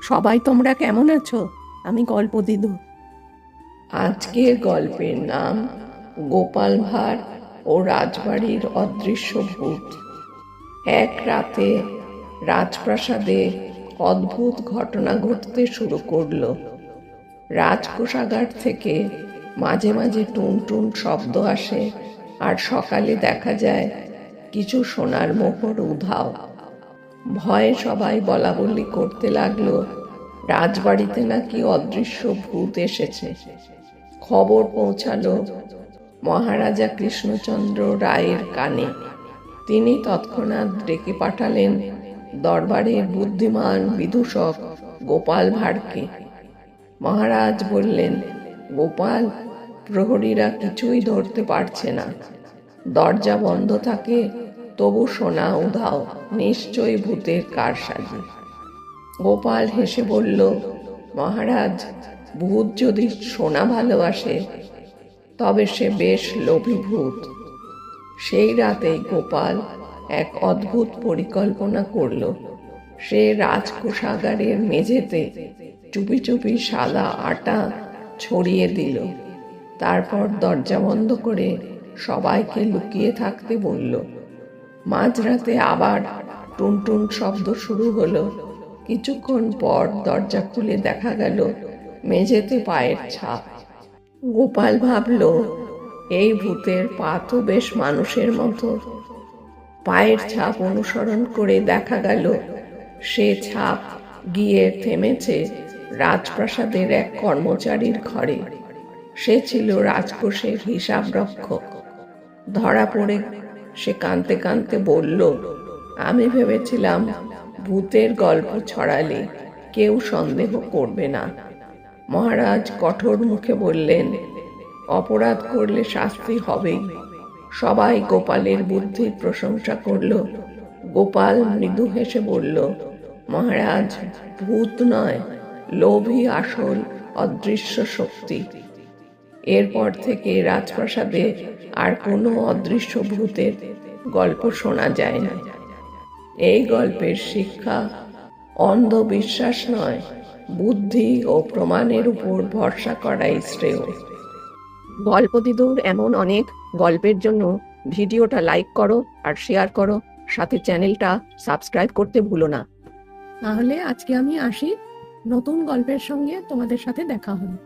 সবাই তোমরা কেমন আছো? আমি গল্প দিদু। আজকের গল্পের নাম গোপাল ভাঁড় ও রাজবাড়ির অদৃশ্য ভূত। এক রাতে রাজপ্রাসাদে অদ্ভুত ঘটনা ঘটতে শুরু করলো। রাজকোষাগার থেকে মাঝে মাঝে টুনটুন শব্দ আসে, আর সকালে দেখা যায় কিছু সোনার মোহর উধাও। ভয়ে সবাই বলা বলি করতে লাগলো রাজবাড়িতে নাকি অদৃশ্য ভূত এসেছে। খবর পৌঁছালো মহারাজা কৃষ্ণচন্দ্র রায়ের কানে। তিনি তৎক্ষণাৎ ডেকে পাঠালেন দরবারের বুদ্ধিমান বিদূষক গোপাল ভাঁড়কে। মহারাজ বললেন, গোপাল, প্রহরীরা কিছুই ধরতে পারছে না। দরজা বন্ধ থাকে, তবু সোনা উধাও, নিশ্চয়ই ভূতের কারসাজি। গোপাল হেসে বলল, মহারাজ, ভূত যদি সোনা ভালোবাসে তবে সে বেশ লোভী ভূত। সেই রাতেই গোপাল এক অদ্ভুত পরিকল্পনা করল। সে রাজকোষাগারের মেঝেতে চুপি চুপি সাদা আটা ছড়িয়ে দিল। তারপর দরজা বন্ধ করে সবাইকে লুকিয়ে থাকতে বলল। মাঝরাতে আবার টুনটুন শব্দ শুরু হলো। কিছুক্ষণ পর দরজা খুলে দেখা গেল মেঝেতে পায়ের ছাপ। গোপাল ভাবল, এই ভূতের পা তো বেশ মানুষের মতো। পায়ের ছাপ অনুসরণ করে দেখা গেল সে ছাপ গিয়ে থেমেছে রাজপ্রাসাদের এক কর্মচারীর ঘরে। সে ছিল রাজকোষের হিসাব রক্ষক। ধরা পড়ে সে কাঁদতে কাঁদতে বলল, আমি ভেবেছিলাম ভূতের গল্প ছড়ালে কেউ সন্দেহ করবে না। মহারাজ কঠোর মুখে বললেন, অপরাধ করলে শাস্তি হবেই। সবাই গোপালের বুদ্ধির প্রশংসা করল। গোপাল মৃদু হেসে বলল, মহারাজ, ভূত নয়, লোভই আসল অদৃশ্য শক্তি। এরপর থেকে রাজপ্রাসাদে আর কোনো অদৃশ্য ভূতের গল্প শোনা যায় না। এই গল্পের শিক্ষা, অন্ধবিশ্বাস নয়, বুদ্ধি ও প্রমাণের উপর ভরসা করাই শ্রেয়। গল্প দিদুর এমন অনেক গল্পের জন্য ভিডিওটা লাইক করো আর শেয়ার করো, সাথে চ্যানেলটা সাবস্ক্রাইব করতে ভুলো না। তাহলে আজকে আমি আসি, নতুন গল্পের সঙ্গে তোমাদের সাথে দেখা হবে।